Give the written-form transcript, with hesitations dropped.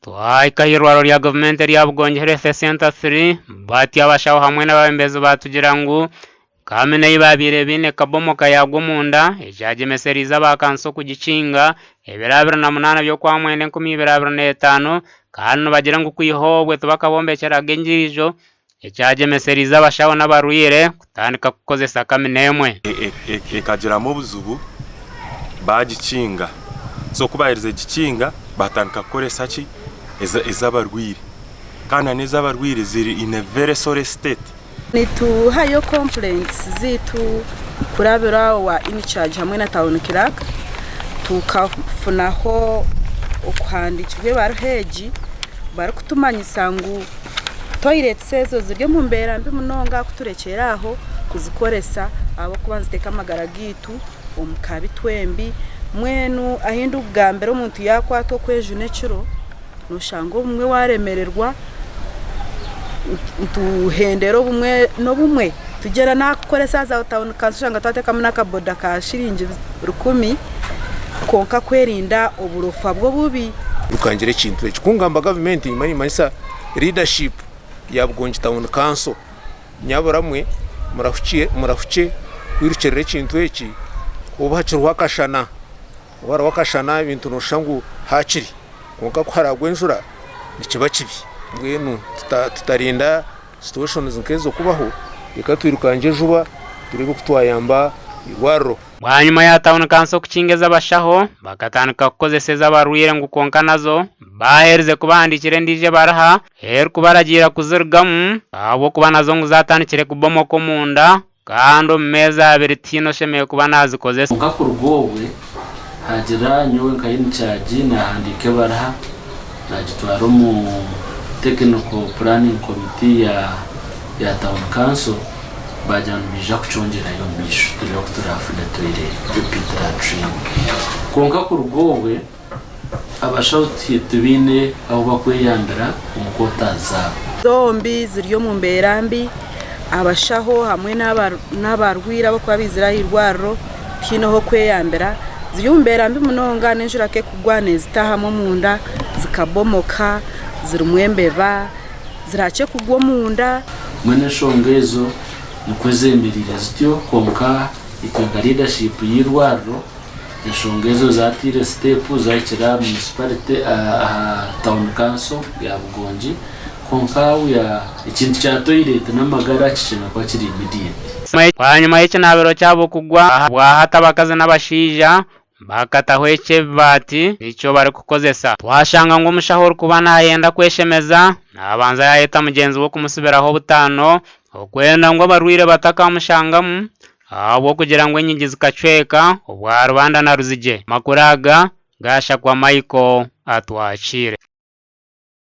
twahikahirwaro lya gavumenti lya Bugonji Health Center 3 bati abashaho hamwe n'abembezi batugira ngo kamene ibabire bine kabomoka yagwo munda ejagemeseriza bakanso kugicinga ebirabira na munana byo kwa mwene 2025 kandi bagira ngo kwihobwe tubakabombekera genjirijo ejagemeseriza abashaho n'abarwire kutandika kukozesa kamene emwe ekagira mu buzubu bagicinga so kubahiriza gicinga batandika koresa ki ezabarwire kana nezabarwire ziri in a very sorry state. Nituhayo complaints zitu kurabira wa in charge hamwe na town clerk tukafunaho okuhandikirwe baruheji bari kutumanyisa ngo toilets ziryo mu mbera mbi munonga kuturekeraho kuzikoresa abo kubanziteka amagara gitu omukabi twembi mwenu ahindu bwambere umuntu yakwato kweju neciro nushango bumwe waremererwa tuhendero bumwe no bumwe tugera nakoresa za town kanshanga tateka muna kaboda ka shiringi 10 konka kwerinda oburofa bwo bubi ukangire kintu ekikungamba government imani manisa leadership ya Bugonji Town Council nyaboramwe murafuke wirukerere kintu eki ubahakirwa kashana wara wakashana ibintu noshangu hakiri konka kwaragwenjura nikiba kibi ngwenu tutarinda situations nkezo kubaho ikatwirukanje juba turebe kutwayamba irwaro banyuma ya Town Council kucingeza abashaho bakatanika kukozeseza abarwire ngo konka nazo bahereze kubandikire ndije baraha kubaragira kuzirgamu abo kuba nazo ngo zatanikire kubomoko munda kandi meza abiri tino shemeye kuba nazikozesa konka kurwowe hagira nyowe nkayini cyaji na handike baraha nagitwaro mu technical planning committee ya Town Council bajyana bija kucongera yo misho turi kuturafuna toire repeat train konka kurwowe abashauti tubine aho bakweyandara umukotaza zombi ziryo mu mberambi abashaho hamwe n'abarwira bakwa bizira irwaro kinoho kweyambera ziryo mberambi munonga n'injura ke kugwaneza tahamo munda zikabomoka zirumwembeba zirache kugwo munda mwene shongezo mukwezembirira zityo konka ikenga leadership y'irwaro ishongezo zatire step zakira municipality Town Council ya Bugonji konka ya ikintu cya toilet n'amagara kishema kwa kiri immediate kwanyuma y'icyo nabero cyabo kugwa bwahata bakaze n'abashija bakatahweke bati icyo bari kukozesa twashanga ngo umushahoro kubana yenda kweshemeza nabanza yaheta mugenzi wo kumusubiraho butano okwenda ngo barwire batakamushangamu abo kugira ngo inyingi zikacweka ubwa rubanda na ruzije makuraga gasha kwa Michael atwachire.